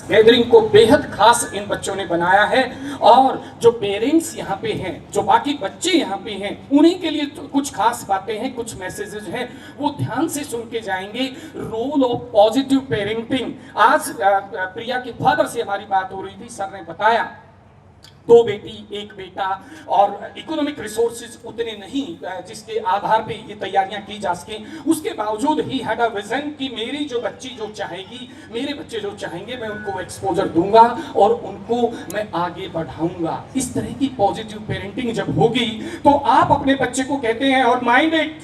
Gathering को बेहद खास इन बच्चों ने बनाया है। और जो पेरेंट्स यहाँ पे हैं, जो बाकी बच्चे यहाँ पे हैं, उन्हीं के लिए तो कुछ खास बातें हैं, कुछ मैसेजेस हैं, वो ध्यान से सुन के जाएंगे। Role of positive parenting. आज प्रिया के फादर से हमारी बात हो रही थी, सर ने बताया 2 बेटी 1 बेटा और इकोनॉमिक रिसोर्सेज उतने नहीं जिसके आधार पे ये तैयारियां की जा सकें। उसके बावजूद ही हैड अ विजन कि मेरी जो बच्ची जो चाहेगी, मेरे बच्चे जो चाहेंगे, मैं उनको एक्सपोजर दूंगा और उनको मैं आगे बढ़ाऊंगा। इस तरह की पॉजिटिव पेरेंटिंग जब होगी तो आप अपने बच्चे को कहते हैं, और माइंड इट,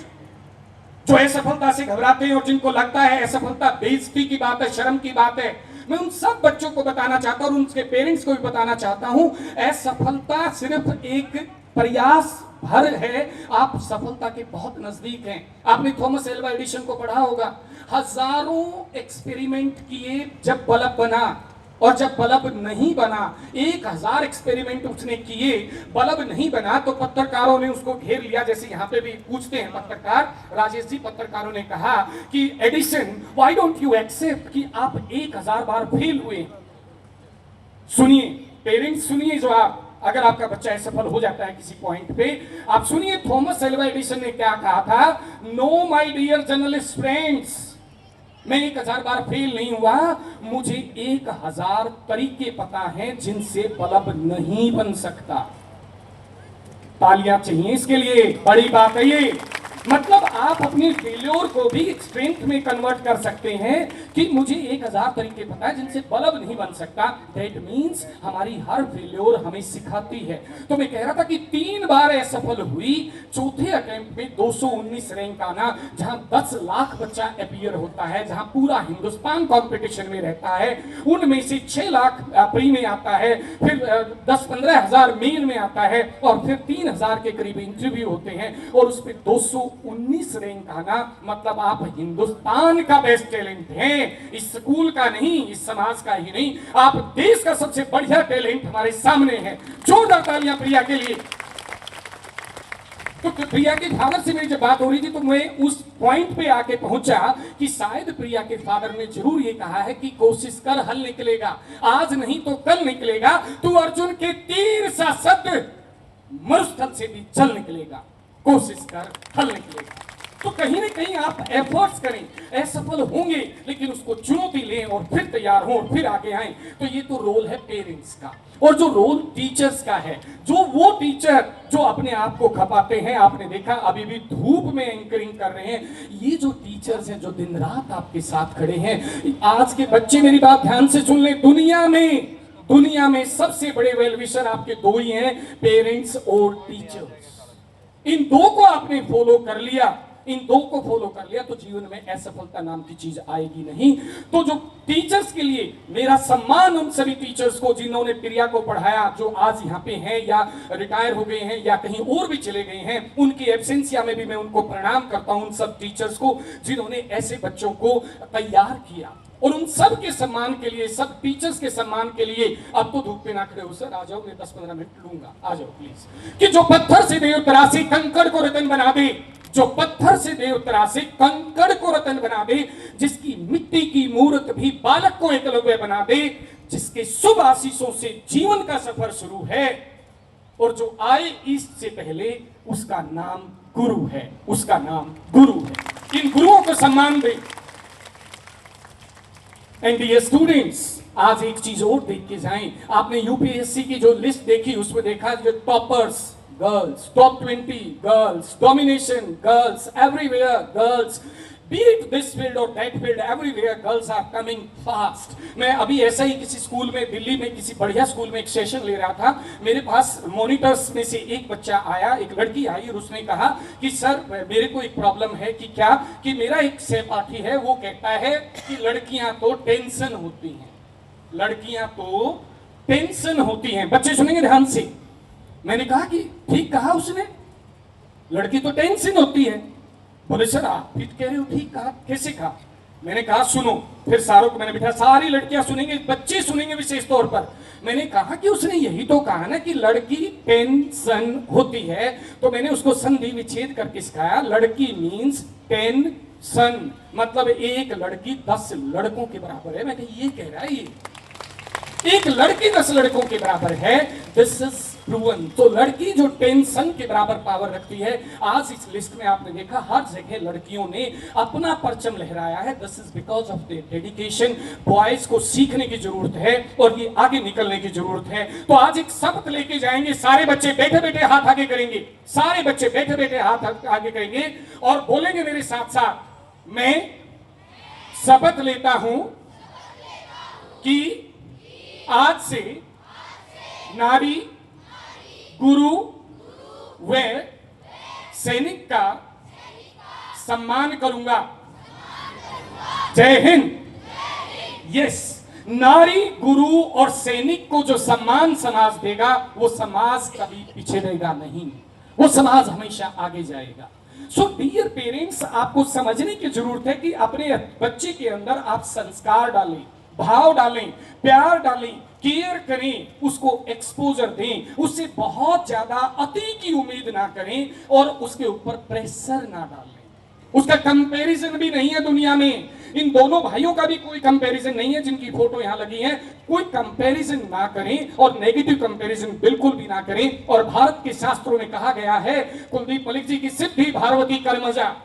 जो असफलता से घबराते हैं और जिनको लगता है असफलता बेइज्जती की बात है, शर्म की बात है, मैं उन सब बच्चों को बताना चाहता हूं और उनके पेरेंट्स को भी बताना चाहता हूं, असफलता सिर्फ एक प्रयास भर है, आप सफलता के बहुत नजदीक हैं। आपने थॉमस एल्वा एडिसन को पढ़ा होगा, हजारों एक्सपेरिमेंट किए जब बल्ब बना, और जब बल्ब नहीं बना, 1000 एक्सपेरिमेंट उसने किए, बल्ब नहीं बना, तो पत्रकारों ने उसको घेर लिया। जैसे यहाँ पे भी पूछते हैं पत्रकार, राजेश जी, पत्रकारों ने कहा कि Edison, why don't you accept कि आप 1000 बार फेल हुए। सुनिए पेरेंट्स, सुनिए, जो आप, अगर आपका बच्चा असफल हो जाता है किसी पॉइंट पे, आप सुनिए थॉमस एल्वा एडिसन ने क्या कहा था। No my dear journalist friends, मैं 1000 बार फेल नहीं हुआ, मुझे 1000 तरीके पता हैं जिनसे बल्ब नहीं बन सकता। तालियां चाहिए इसके लिए, बड़ी बात है ये। मतलब आप अपनी फेल्योर को भी स्ट्रेंथ में कन्वर्ट कर सकते हैं कि मुझे 1000 तरीके पता है जिनसे बल्ब नहीं बन सकता। दैट मीन्स हमारी हर फेल्योर हमें सिखाती है। तो मैं कह रहा था कि 3 बार असफल हुई, चौथे अटेम्प्ट में 219 रैंक आना, जहां 10 लाख बच्चा अपीयर होता है, जहां पूरा हिंदुस्तान कंपटीशन में रहता है, उनमें से 6 लाख प्री में आता है, फिर 10-15 हजार मेल में आता है, और फिर 3000 के करीब इंटरव्यू होते हैं, और उस पर 219 रैंक आना, मतलब आप हिंदुस्तान का बेस्ट टैलेंट हैं, इस स्कूल का नहीं, इस समाज का ही नहीं, आप देश का सबसे बढ़िया टैलेंट हमारे सामने है। जोरदार तालियां प्रिया के लिए। तो प्रिया के फादर से मेरी जब बात हो रही थी तो मैं उस पॉइंट पे आके पहुंचा कि शायद प्रिया के फादर ने जरूर ये कहा है कि कोशिश कर, हल निकलेगा, आज नहीं तो कल निकलेगा, तू अर्जुन के तीर सा शब्द मरुस्थल से भी चल निकलेगा, कोशिश कर, हल निकलेगा। तो कहीं ना कहीं आप एफर्ट्स करें, असफल होंगे लेकिन उसको चुनौती लें और फिर तैयार हों और फिर आगे आएं। तो ये तो रोल है पेरेंट्स का। और जो रोल टीचर्स का है, जो वो टीचर जो अपने आप को खपाते हैं, आपने देखा अभी भी धूप में एंकरिंग कर रहे हैं, ये जो टीचर्स हैं जो दिन रात आपके साथ खड़े हैं। आज के बच्चे मेरी बात ध्यान से सुन लें, दुनिया में सबसे बड़े वेलविशर आपके 2 ही हैं, पेरेंट्स और टीचर्स। इन 2 को आपने फॉलो कर लिया, तो जीवन में असफलता नाम की चीज आएगी नहीं। तो जो टीचर्स के लिए मेरा सम्मान उन सभी टीचर्स को जिन्होंने प्रिया को पढ़ाया, जो आज यहाँ पे हैं या रिटायर हो गए हैं या कहीं और भी चले गए हैं, उनकी एब्सेंसिया में भी मैं उनको प्रणाम करता हूं, उन सब टीचर्स को जिन्होंने ऐसे बच्चों को तैयार किया। और उन सब के सम्मान के लिए, सब टीचर्स के सम्मान के लिए, अब तो धूप पे ना खड़े हो सर, आ जाओ, मैं 10-15 मिनट लूंगा, आ जाओ प्लीज। कि जो पत्थर से देव तरासी कंकड़ को रतन बना दे, जो पत्थर से देव तरासी कंकड़ को रतन बना दे, जिसकी मिट्टी की मूर्त भी बालक को एकलव्य बना दे, जिसके शुभ आशीषों से जीवन का सफर शुरू है, और जो आए ईस्ट से पहले, उसका नाम गुरु है, उसका नाम गुरु है। इन गुरुओं को सम्मान दे। एंड डियर स्टूडेंट्स, आज एक चीज और देख के जाएं। आपने यूपीएससी की जो लिस्ट देखी, उसमें देखा जो toppers girls, top 20 girls, domination girls, everywhere girls, be it this field or that field, everywhere girls are coming fast। मैं अभी ऐसा ही किसी स्कूल में, दिल्ली में किसी बढ़िया स्कूल में एक सेशन ले रहा था, मेरे पास मॉनिटर्स में से एक बच्चा आया, एक लड़की आई, और उसने कहा कि सर मेरे को एक प्रॉब्लम है। कि क्या? कि मेरा एक सहपाठी है, वो कहता है कि लड़कियां तो टेंशन होती हैं, लड़कियां तो टेंशन होती हैं। बच्चे सुनेंगे ध्यान से। मैंने कहा कि ठीक कहा उसने, लड़की तो टेंशन होती है। बोले सर आप ठीक कह रहे हो, ठीक कहा, कैसे कहा? मैंने कहा सुनो, फिर सारों को मैंने बिठा, सारी लड़कियां सुनेंगे, बच्चे सुनेंगे विशेष तौर पर। मैंने कहा कि उसने यही तो कहा ना कि लड़की टेंशन होती है, तो मैंने उसको संधि विच्छेद करके सिखाया। लड़की मीन्स टेंशन, मतलब एक लड़की 10 लड़कों के बराबर है। मैं ये कह रहा है ये एक लड़की 10 लड़कों के बराबर है, दिस इज प्रूवन। तो लड़की जो 10 सन के बराबर पावर रखती है, आज इस लिस्ट में आपने देखा हर जगह लड़कियों ने अपना परचम लहराया है। This is because of their dedication. Boys को सीखने की जरूरत है और ये आगे निकलने की जरूरत है। तो आज एक शपथ लेके जाएंगे, सारे बच्चे बैठे बैठे हाथ आगे करेंगे, सारे बच्चे बैठे बैठे हाथ आगे करेंगे और बोलेंगे मेरे साथ साथ, मैं शपथ लेता हूं कि आज से नारी, गुरु व सैनिक का सम्मान करूंगा। जय हिंद। यस, नारी, गुरु और सैनिक को जो सम्मान समाज देगा, वो समाज कभी पिछड़ेगा नहीं, वो समाज हमेशा आगे जाएगा। सो डियर पेरेंट्स, आपको समझने की जरूरत है कि अपने बच्चे के अंदर आप संस्कार डालें, भाव डालें, प्यार डालें, केयर करें, उसको एक्सपोजर दें, उससे बहुत ज्यादा अति की उम्मीद ना करें और उसके ऊपर प्रेशर ना डालें। उसका कंपैरिजन भी नहीं है दुनिया में, इन दोनों भाइयों का भी कोई कंपैरिजन नहीं है जिनकी फोटो यहां लगी है। कोई कंपैरिजन ना करें और नेगेटिव कंपैरिजन बिल्कुल भी ना करें। और भारत के शास्त्रों में कहा गया है, कुलदीप मलिक जी की सिद्धि भारवती कर्मजा,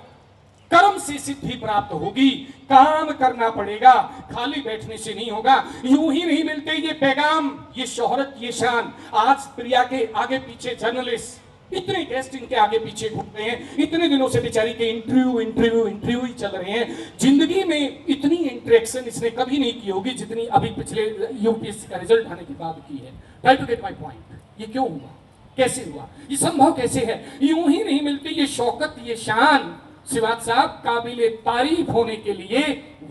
कर्म से सिद्धि प्राप्त होगी, काम करना पड़ेगा, खाली बैठने से नहीं होगा। यूं ही नहीं मिलते ये पैगाम, ये शोहरत, ये शान। आज प्रिया के आगे पीछे जर्नलिस्ट, इतने गेस्ट इनके आगे पीछे घूमते हैं, इतने दिनों से बेचारी के इंटरव्यू ही चल रहे हैं। जिंदगी में इतनी इंटरेक्शन इसने कभी नहीं की होगी जितनी अभी पिछले यूपीएससी का रिजल्ट आने के बाद की है। Try to get my point. ये क्यों हुआ, कैसे हुआ, ये संभव कैसे है? यूं ही नहीं मिलती ये शौकत, ये शान। शिवाज साहब, काबिले तारीफ होने के लिए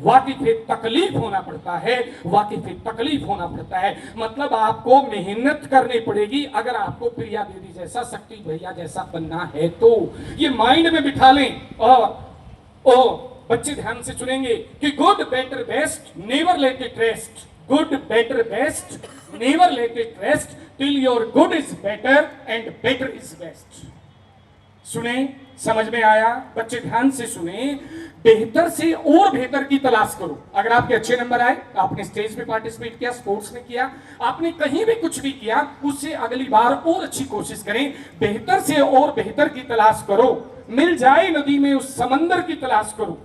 वाकिफ़े तकलीफ होना पड़ता है, वाकिफ़े तकलीफ होना पड़ता है। मतलब आपको मेहनत करनी पड़ेगी अगर आपको प्रिया दीदी जैसा, शक्ति भैया जैसा बनना है तो। ये माइंड में बिठा लें। और बच्चे ध्यान से सुनेंगे कि good better best never let it rest, good better best never let it rest till your good is better and better is best. सुने, समझ में आया? बच्चे ध्यान से सुने। बेहतर से और बेहतर की तलाश करो। अगर आपके अच्छे नंबर आए, आपने स्टेज पे पार्टिसिपेट किया, स्पोर्ट्स में किया, आपने कहीं भी कुछ भी किया, उससे अगली बार और अच्छी कोशिश करें। बेहतर से और बेहतर की तलाश करो। मिल जाए नदी में उस समंदर की तलाश करो।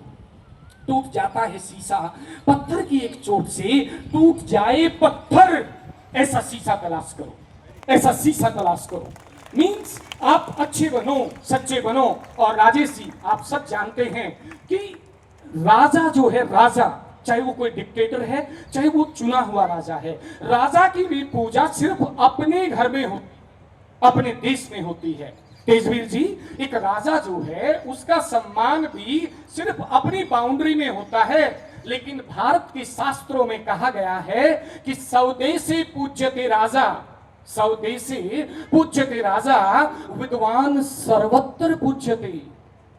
टूट जाता है शीशा पत्थर की एक चोट से, टूट जाए पत्थर, ऐसा शीशा तलाश करो, ऐसा शीशा तलाश करो। मीन्स आप अच्छे बनो, सच्चे बनो। और राजेश जी, आप सब जानते हैं कि राजा जो है, राजा चाहे वो कोई डिक्टेटर है, चाहे वो चुना हुआ राजा है, राजा की भी पूजा सिर्फ अपने घर में होती, अपने देश में होती है। तेजवीर जी, एक राजा जो है उसका सम्मान भी सिर्फ अपनी बाउंड्री में होता है। लेकिन भारत के शास्त्रों में कहा गया है कि स्वदेशी पूज्यते राजा, स्वदेशी पूज्यते राजा, विद्वान सर्वत्र पूज्यते।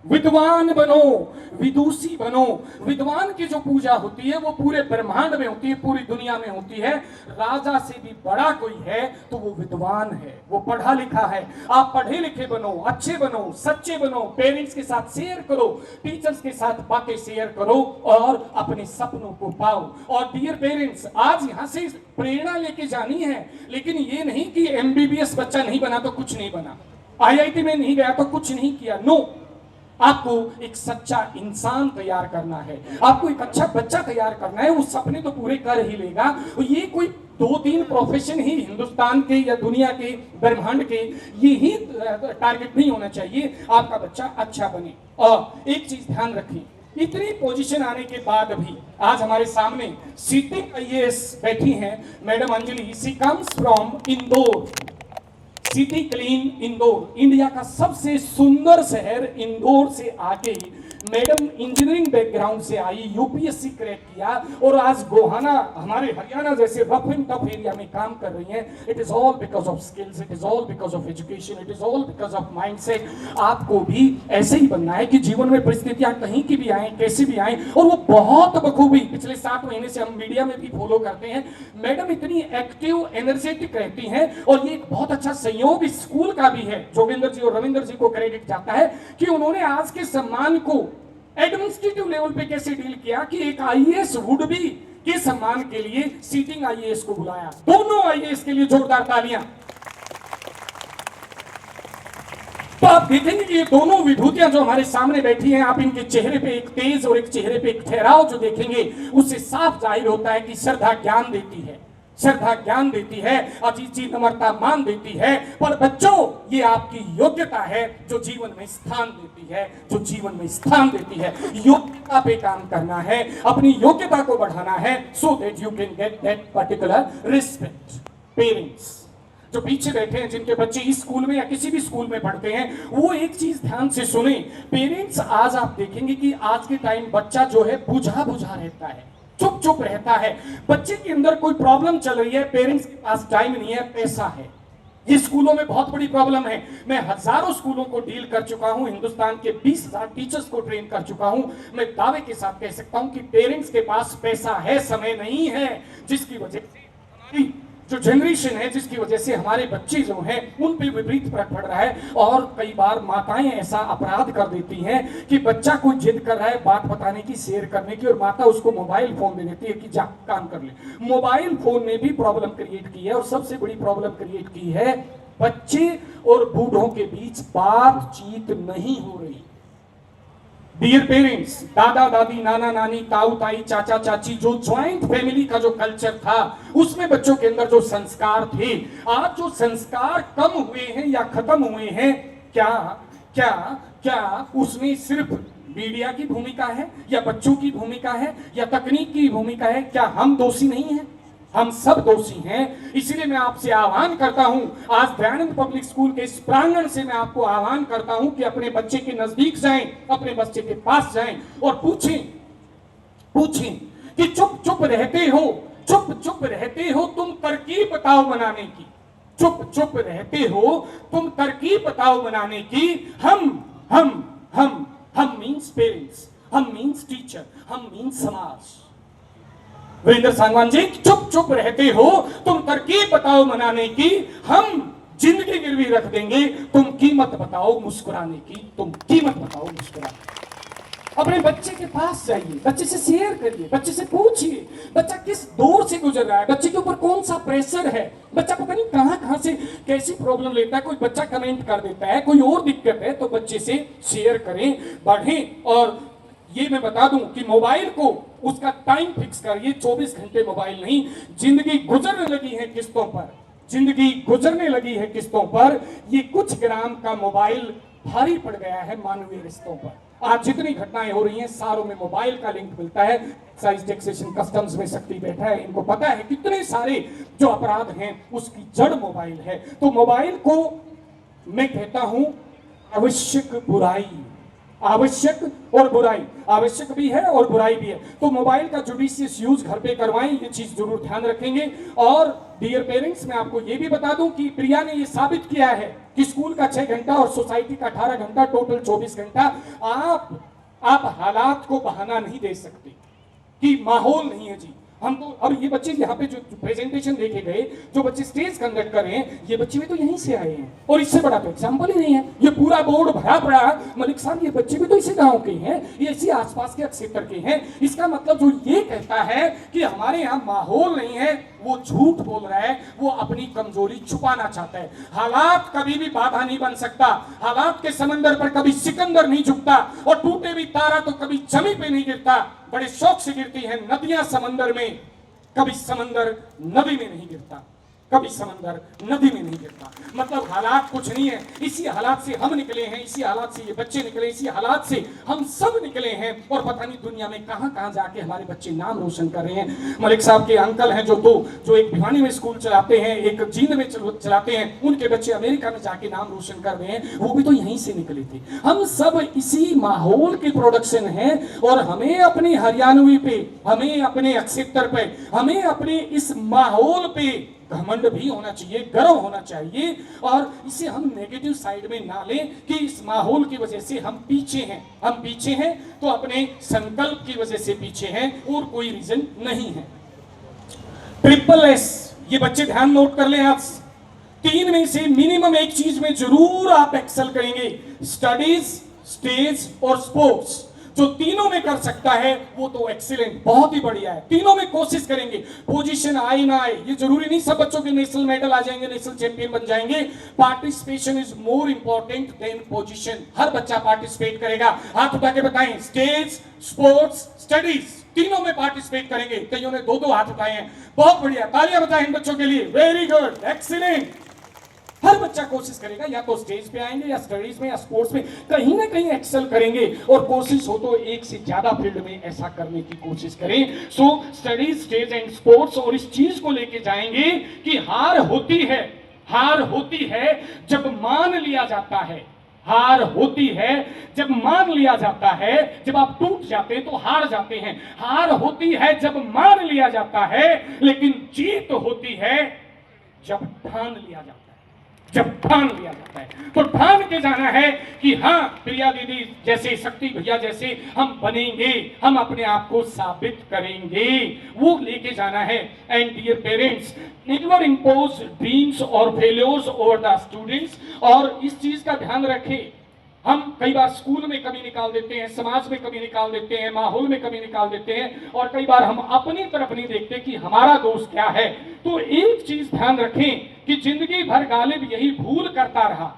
विद्वान बनो, विदुषी बनो। विद्वान की जो पूजा होती है वो पूरे ब्रह्मांड में होती है, पूरी दुनिया में होती है। राजा से भी बड़ा कोई है तो वो विद्वान है, वो पढ़ा लिखा है। आप पढ़े लिखे बनो, अच्छे बनो, सच्चे बनो, पेरेंट्स के साथ शेयर करो, टीचर्स के साथ बातें शेयर करो और अपने सपनों को पाओ। और डियर पेरेंट्स, आज यहां से प्रेरणा लेके जानी है, लेकिन ये नहीं कि एमबीबीएस बच्चा नहीं बना तो कुछ नहीं बना, आईआईटी में नहीं गया तो कुछ नहीं किया। नो, आपको एक सच्चा इंसान तैयार करना है, आपको एक अच्छा बच्चा तैयार करना है। वो सपने तो पूरे कर ही लेगा। ये कोई 2-3 प्रोफेशन ही हिंदुस्तान के या दुनिया के, ब्रह्मांड के, यही टारगेट नहीं होना चाहिए। आपका बच्चा अच्छा बने। और एक चीज ध्यान रखें, इतनी पोजीशन आने के बाद भी आज हमारे सामने सिटिंग आईएएस बैठी हैं madam Anjali. She comes from Indore, city clean Indore. India का सबसे सुंदर शहर इंदौर से आके मैडम इंजीनियरिंग बैकग्राउंड से आई, यूपीएससी क्रैक किया और आज गोहाना, हमारे हरियाणा जैसे रफ एंड टफ एरिया में काम कर रही हैं। It is all because of skills, it is all because of education, it is all because of mindset. आपको भी ऐसे ही बनना है कि जीवन में परिस्थितियां कहीं की भी आए, कैसी भी आए, और वो बहुत बखूबी पिछले 7 महीने से हम मीडिया में भी फॉलो करते हैं। मैडम इतनी एक्टिव, एनर्जेटिक रहती हैं और ये एक बहुत अच्छा संयोग स्कूल का भी है। जोगिंदर जी और रविंदर जी को क्रेडिट जाता है कि उन्होंने आज के सम्मान को एडमिनिस्ट्रेटिव लेवल पे कैसे डील किया कि एक आईएएस वुड बी के सम्मान के लिए सीटिंग आईएएस को बुलाया। दोनों आईएएस के लिए जोरदार तालियां। तो आप देखेंगे कि ये दोनों विभूतियां जो हमारे सामने बैठी हैं, आप इनके चेहरे पे एक तेज और एक चेहरे पे एक ठहराव जो देखेंगे, उससे साफ जाहिर होता है कि श्रद्धा ज्ञान देती है, श्रद्धा ज्ञान देती है, अजीजी नम्रता मान देती है। पर बच्चों, ये आपकी योग्यता है जो जीवन में स्थान देती है, जो जीवन में स्थान देती है। योग्यता पे काम करना है, अपनी योग्यता को बढ़ाना है, so that you can get that particular respect. Parents जो पीछे बैठे हैं, जिनके बच्चे इस स्कूल में या किसी भी स्कूल में पढ़ते हैं, वो एक चीज ध्यान से सुने। पेरेंट्स, आज आप देखेंगे कि आज के टाइम बच्चा जो है बुझा बुझा रहता है, चुप चुप रहता है। बच्चे के अंदर कोई प्रॉब्लम चल रही है, पेरेंट्स के पास टाइम नहीं है, पैसा है। ये स्कूलों में बहुत बड़ी प्रॉब्लम है। मैं हजारों स्कूलों को डील कर चुका हूं, हिंदुस्तान के 20,000 टीचर्स को ट्रेन कर चुका हूं। मैं दावे के साथ कह सकता हूं कि पेरेंट्स के पास पैसा है, समय नहीं है, जिसकी वजह से जो जनरेशन है, जिसकी वजह से हमारे बच्चे जो हैं उन पे विपरीत फर्क पड़ रहा है। और कई बार माताएं ऐसा अपराध कर देती हैं कि बच्चा कोई जिद कर रहा है बात बताने की, शेयर करने की, और माता उसको मोबाइल फोन दे देती है कि जा काम कर ले। मोबाइल फोन ने भी प्रॉब्लम क्रिएट की है, और सबसे बड़ी प्रॉब्लम क्रिएट की है, बच्चे और बूढ़ों के बीच बातचीत नहीं हो रही। डियर पेरेंट्स, दादा दादी, नाना नानी, ताऊ ताई, चाचा चाची, जो ज्वाइंट फैमिली का जो कल्चर था, उसमें बच्चों के अंदर जो संस्कार थे, आज जो संस्कार कम हुए हैं या खत्म हुए हैं, क्या क्या क्या उसमें सिर्फ मीडिया की भूमिका है, या बच्चों की भूमिका है, या तकनीक की भूमिका है? क्या हम दोषी नहीं हैं? हम सब दोषी हैं। इसलिए मैं आपसे आह्वान करता हूं, आज दयानंद पब्लिक स्कूल के इस प्रांगण से मैं आपको आह्वान करता हूं कि अपने बच्चे के नजदीक जाएं, अपने बच्चे के पास जाएं और पूछें कि चुप चुप रहते हो तुम तरकीब बताओ बनाने की, चुप चुप रहते हो तुम तरकीब बताओ बनाने की। हम मीन्स पेरेंट्स, हम मीन्स टीचर, हम मीन्स समाज। वीरेंद्र सांगवान जी, चुप चुप रहते हो तुम तरकीब बताओ मनाने की, हम जिंदगी गिरवी रख देंगे, तुम कीमत बताओ मुस्कुराने की, तुम कीमत बताओ मुस्कुराने की। अपने बच्चे के पास जाइए, बच्चे से शेयर करिए, बच्चे से पूछिए बच्चा किस दौर से गुजर रहा है, बच्चे के ऊपर कौन सा प्रेशर है, बच्चा पता नहीं कहां से कैसी प्रॉब्लम लेता है। कोई बच्चा कमेंट कर देता है, कोई और दिक्कत है, तो बच्चे से शेयर करें, बढ़ें। और ये मैं बता दूं कि मोबाइल को उसका टाइम फिक्स करिए, 24 घंटे मोबाइल नहीं। जिंदगी गुजरने लगी है किस्तों पर, जिंदगी गुजरने लगी है किस्तों पर। ये कुछ ग्राम का मोबाइल भारी पड़ गया है मानवीय रिश्तों पर। आज जितनी घटनाएं हो रही हैं, सारों में मोबाइल का लिंक मिलता है। एक्साइज, टैक्सेशन, कस्टम्स में शक्ति बैठा है, इनको पता है कितने सारे जो अपराध हैं उसकी जड़ मोबाइल है। तो मोबाइल को मैं कहता हूं आवश्यक बुराई, आवश्यक और बुराई, आवश्यक भी है और बुराई भी है। तो मोबाइल का जुडिशियस यूज घर पे करवाएं, ये चीज जरूर ध्यान रखेंगे। और डियर पेरेंट्स, मैं आपको ये भी बता दूं कि प्रिया ने ये साबित किया है कि स्कूल का 6 घंटा और सोसाइटी का 18 घंटा, टोटल 24 घंटा। आप हालात को बहाना नहीं दे सकते कि माहौल नहीं है जी। हम तो अब ये बच्चे यहाँ पे जो प्रेजेंटेशन देखे गए, जो बच्चे स्टेज कंडक्ट कर रहे हैं, ये बच्चे भी तो यहीं से आए हैं, और इससे बड़ा तो एग्जाम्पल ही नहीं है। ये पूरा बोर्ड भरा पड़ा, मलिक साहब ये बच्चे भी तो इसी गांव के हैं, ये इसी आसपास के क्षेत्र के हैं। इसका मतलब जो ये कहता है कि हमारे यहाँ माहौल नहीं है, वो झूठ बोल रहा है, वो अपनी कमजोरी छुपाना चाहता है। हालात कभी भी बाधा नहीं बन सकता, हालात के समंदर पर कभी सिकंदर नहीं झुकता, और टूटे भी तारा तो कभी जमी पे नहीं गिरता। बड़े शौक से गिरती हैं नदियां समंदर में, कभी समंदर नदी में नहीं गिरता, कभी समंदर नदी में नहीं गिरता। मतलब हालात कुछ नहीं है, इसी हालात से हम निकले हैं, इसी हालात से ये बच्चे निकले, इसी हालात से हम सब निकले हैं। और पता नहीं दुनिया में कहां कहां जाके हमारे बच्चे नाम रोशन कर रहे हैं। मलिक साहब के अंकल हैं जो एक भिवानी में स्कूल चलाते हैं, एक जींद में चलाते हैं, उनके बच्चे अमेरिका में जाके नाम रोशन कर रहे हैं, वो भी तो यहीं से निकले थे। हम सब इसी माहौल के प्रोडक्शन हैं, और हमें अपने हरियाणवी पे, हमें अपने अक्षेत्र पे, हमें अपने इस माहौल पे घमंड भी होना चाहिए, गर्व होना चाहिए। और इसे हम नेगेटिव साइड में ना लें कि इस माहौल की वजह से हम पीछे हैं। हम पीछे हैं तो अपने संकल्प की वजह से पीछे हैं, और कोई रीजन नहीं है। SSS, ये बच्चे ध्यान नोट कर लें, आज 3 में से मिनिमम एक चीज में जरूर आप एक्सेल करेंगे, स्टडीज, स्टेज और स्पोर्ट्स। जो तीनों में कर सकता है वो तो एक्सीलेंट, बहुत ही बढ़िया है। तीनों में कोशिश करेंगे, पोजीशन आए ना आए, ये जरूरी नहीं सब बच्चों के नेशनल मेडल आ जाएंगे, नेशनल चैंपियन बन जाएंगे। Participation is more important than position. हर बच्चा पार्टिसिपेट करेगा। हाथ उठा के बताएं, स्टेज, स्पोर्ट्स, स्टडीज, तीनों में पार्टिसिपेट करेंगे। कईयों ने दो दो हाथ उठाए हैं, बहुत बढ़िया, तालियां बताएं इन बच्चों के लिए, वेरी गुड, एक्सीलेंट। हर बच्चा कोशिश करेगा, या तो स्टेज पे आएंगे या स्टडीज में या स्पोर्ट्स में कहीं ना कहीं एक्सेल करेंगे, और कोशिश हो तो एक से ज्यादा फील्ड में ऐसा करने की कोशिश करें। सो स्टडीज, स्टेज एंड स्पोर्ट्स, और इस चीज को लेके जाएंगे कि हार होती है जब मान लिया जाता है। हार होती है जब मान लिया जाता है। जब आप टूट जाते हैं तो हार जाते हैं। हार होती है जब मान लिया जाता है, लेकिन जीत होती है जब ठान लिया जाता है। जब ठान लिया जाता है तो ठान के जाना है कि हाँ, प्रिया दीदी जैसे, शक्ति भैया जैसे हम बनेंगे, हम अपने आप को साबित करेंगे, वो लेके जाना है। And dear parents, never impose dreams और फेल्योर्स ओवर द स्टूडेंट्स। और इस चीज का ध्यान रखें, हम कई बार स्कूल में कभी निकाल देते हैं, समाज में कभी निकाल देते हैं, माहौल में कभी निकाल देते हैं, और कई बार हम अपनी तरफ नहीं देखते कि हमारा दोष क्या है। तो एक चीज ध्यान रखें कि जिंदगी भर गालिब यही भूल करता रहा,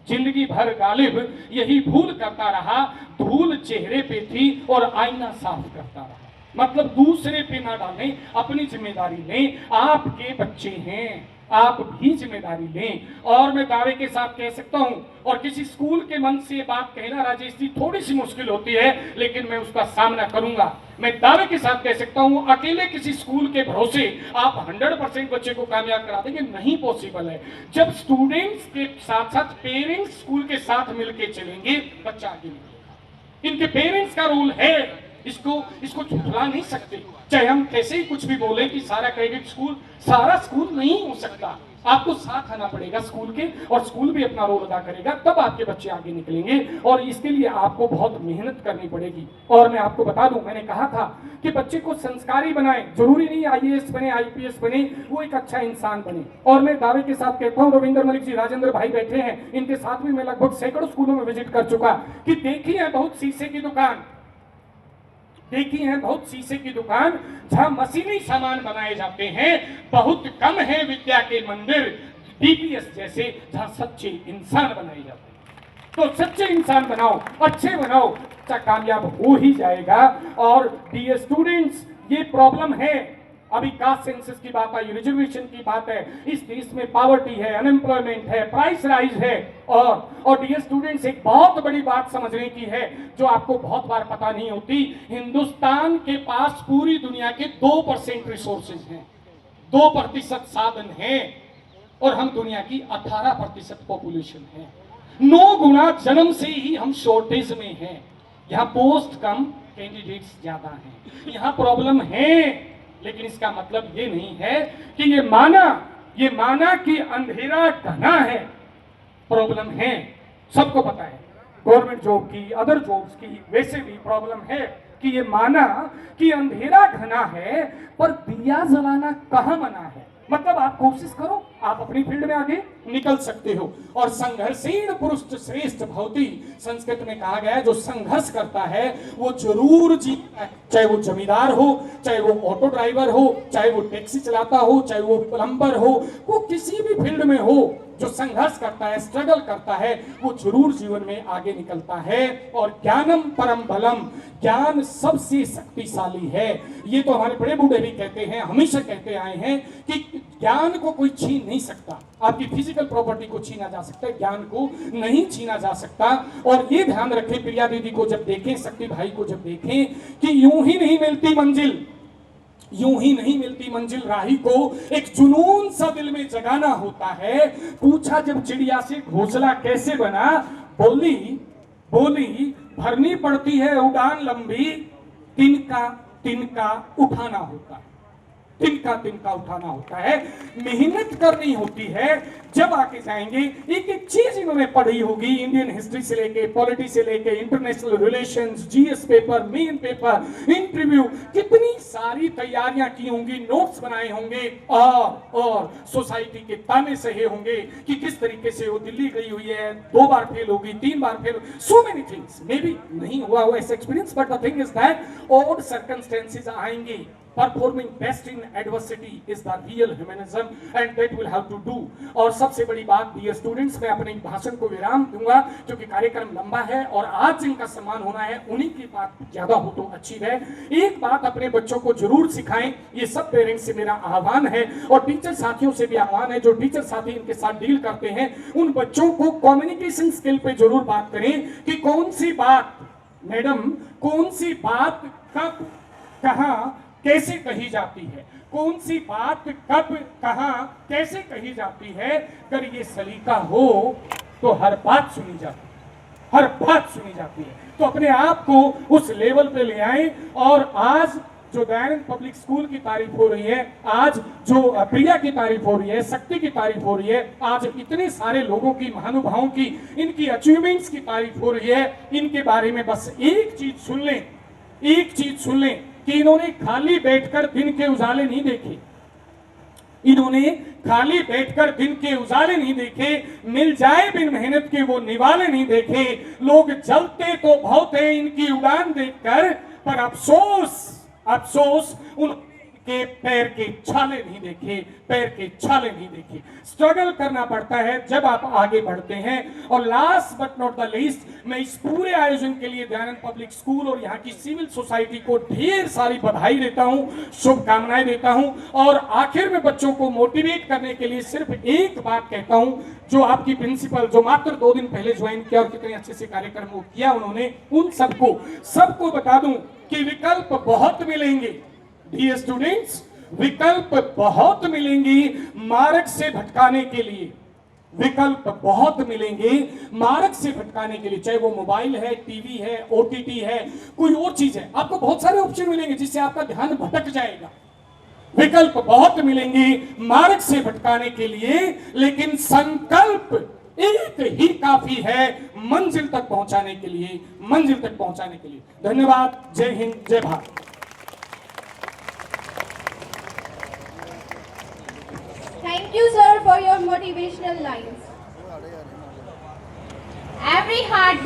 जिंदगी भर गालिब यही भूल करता रहा, धूल चेहरे पे थी और आईना साफ करता रहा। मतलब दूसरे पे ना डालें, अपनी जिम्मेदारी लें। आपके बच्चे हैं, आप भी जिम्मेदारी लें। और मैं दावे के साथ कह सकता हूं, और किसी स्कूल के मन से बात कहना राजेश जी थोड़ी सी मुश्किल होती है, लेकिन मैं उसका सामना करूंगा। मैं दावे के साथ कह सकता हूं, अकेले किसी स्कूल के भरोसे आप 100% बच्चे को कामयाब करा देंगे, नहीं पॉसिबल है। जब स्टूडेंट्स के साथ साथ पेरेंट्स स्कूल के साथ मिलकर चलेंगे, बच्चा आगे निकलेगा। इनके पेरेंट्स का रोल है, इसको झुठला नहीं सकते। चाहे हम कैसे ही कुछ भी बोले कि सारा स्कूल नहीं हो सकता। आपको साथ आना पड़ेगा स्कूल के, और स्कूल भी अपना रोल अदा करेगा, तब आपके बच्चे आगे निकलेंगे। और इसके लिए आपको बहुत मेहनत करनी पड़ेगी। और मैं आपको बता दूं, मैंने कहा था कि बच्चे को संस्कारी बनाएं, जरूरी नहीं IAS बने, IPS बने, वो एक अच्छा इंसान बने। और मैं दावे के साथ कहता हूं, रविंद्र मलिक जी, राजेंद्र भाई बैठे हैं, इनके साथ भी मैं लगभग सैकड़ों स्कूलों में विजिट कर चुका, कि देखी है बहुत शीशे की दुकान, देखी है बहुत शीशे की दुकान जहां मशीनी सामान बनाए जाते हैं। बहुत कम है विद्या के मंदिर DPS जैसे, जहां सच्चे इंसान बनाए जाते हैं। तो सच्चे इंसान बनाओ, अच्छे बनाओ, अच्छा कामयाब हो ही जाएगा। और डियर स्टूडेंट्स, ये प्रॉब्लम है, अभी कास्ट सेंसस की बात आई, रिजर्वेशन की बात है, इस देश में पॉवर्टी है, अनएम्प्लॉयमेंट है, प्राइस राइज है। और डियर स्टूडेंट्स, एक बहुत बड़ी बात समझने की है जो आपको बहुत बार पता नहीं होती। हिंदुस्तान के पास पूरी दुनिया के 2% रिसोर्सेज हैं, 2% साधन हैं, और हम दुनिया की 18% पॉपुलेशन है। 9 गुना जन्म से ही हम शॉर्टेज में हैं। यहाँ पोस्ट कम, कैंडिडेट्स ज्यादा हैं। यहाँ प्रॉब्लम है, लेकिन इसका मतलब ये नहीं है कि ये माना कि अंधेरा घना है। प्रॉब्लम है, सबको पता है, गवर्नमेंट जॉब की, अदर जॉब्स की, वैसे भी प्रॉब्लम है कि ये माना कि अंधेरा घना है, पर दिया जलाना कहां मना है। मतलब आप कोशिश करो, आप अपनी फील्ड में आगे निकल सकते हो। और संघर्षीण पुरुष श्रेष्ठ भवति, संस्कृत में कहा गया है, जो संघर्ष करता है वो जरूर जीतता है। चाहे वो जमींदार हो, चाहे वो ऑटो ड्राइवर हो, चाहे वो टैक्सी चलाता हो, चाहे वो प्लम्बर हो, वो किसी भी फील्ड में हो, जो संघर्ष करता है, स्ट्रगल करता है, वो जरूर जीवन में आगे निकलता है। और ज्ञानम परम बलम, ज्ञान सबसे शक्तिशाली है। ये तो हमारे बड़े बूढ़े भी कहते हैं, हमेशा कहते आए हैं कि ज्ञान को कोई छीन नहीं सकता। आपकी फिजिकल प्रॉपर्टी को छीना जा सकता है, ज्ञान को नहीं छीना जा सकता। और ये ध्यान रखें, प्रिया दीदी को जब देखें, शक्ति भाई को जब देखें, कि यूं ही नहीं मिलती मंजिल, राही को एक जुनून सा दिल में जगाना होता है। पूछा जब चिड़िया से घोंसला कैसे बना, बोली भरनी पड़ती है उड़ान लंबी, तिनका उठाना होता है। तिनका उठाना होता है, मेहनत करनी होती है। जब आके जाएंगे एक एक चीज इन्होंने पढ़ी होगी, इंडियन हिस्ट्री से लेके पॉलिटी से लेके international relations, GS paper, main paper, interview, कितनी सारी तैयारियां की होंगी, नोट्स बनाए होंगे और सोसाइटी के ताने सहे होंगे कि किस तरीके से वो दिल्ली गई हुई है, 2 बार फेल होगी, 3 बार fail, so many things. Maybe नहीं हुआ वो ऐसा experience, but the thing is that odd circumstances आएंगे। Performing best in adversity is the real humanism and that will have to do. और सबसे बड़ी बात डियर स्टूडेंट्स, मैं अपने भाषण को विराम दूंगा क्योंकि कार्यक्रम लंबा है और आज जिनका सम्मान होना है उन्हीं की बात ज्यादा हो तो अच्छी है। एक बात अपने बच्चों को जरूर सिखाएं, ये सब पेरेंट्स से मेरा आह्वान है और टीचर साथियों से भी आह्वान है, जो टीचर साथी इनके साथ डील करते हैं, उन बच्चों को कम्युनिकेशन स्किल पे जरूर बात करें कि कौन सी बात मैडम, कौन सी बात कब कहाँ कैसे कही जाती है, कौन सी बात कब कहां कैसे कही जाती है। अगर ये सलीका हो तो हर बात सुनी जाती है, हर बात सुनी जाती है। तो अपने आप को उस लेवल पे ले आए। और आज जो दयानंद पब्लिक स्कूल की तारीफ हो रही है, आज जो प्रिया की तारीफ हो रही है, शक्ति की तारीफ हो रही है, आज इतने सारे लोगों की, महानुभावों की, इनकी अचीवमेंट्स की तारीफ हो रही है, इनके बारे में बस एक चीज सुन लें, एक चीज सुन लें कि इन्होंने खाली बैठकर दिन के उजाले नहीं देखे, इन्होंने खाली बैठकर दिन के उजाले नहीं देखे, मिल जाए बिन मेहनत के वो निवाले नहीं देखे। लोग जलते तो बहुत है इनकी उड़ान देखकर, पर अफसोस अफसोस उनके पैर के छाले नहीं देखे, पैर के छाले नहीं देखे। स्ट्रगल करना पड़ता है जब आप आगे बढ़ते हैं। और last but not the least, मैं इस पूरे आयोजन के लिए दयानंद पब्लिक स्कूल और यहाँ की सिविल सोसाइटी को ढेर सारी बधाई देता हूँ, शुभकामनाएं देता हूँ। और आखिर में बच्चों को मोटिवेट करने के लिए सिर्फ एक बात कहता हूँ, जो आपकी प्रिंसिपल जो मात्र 2 दिन पहले ज्वाइन किया और कितने अच्छे से कार्यक्रम को किया उन्होंने, उन सबको बता दूं कि विकल्प बहुत मिलेंगे डियर स्टूडेंट्स, विकल्प बहुत मिलेंगी मार्ग से भटकाने के लिए, विकल्प बहुत मिलेंगे मार्ग से भटकाने के लिए। चाहे वो मोबाइल है, टीवी है, ओटीटी है, कोई और चीज है, आपको बहुत सारे ऑप्शन मिलेंगे जिससे आपका ध्यान भटक जाएगा। विकल्प बहुत मिलेंगे मार्ग से भटकाने के लिए, लेकिन संकल्प एक ही काफी है मंजिल तक पहुंचाने के लिए, मंजिल तक पहुंचाने के लिए। धन्यवाद। जय हिंद, जय Bharat. Thank you, sir, for your motivational lines. Every heart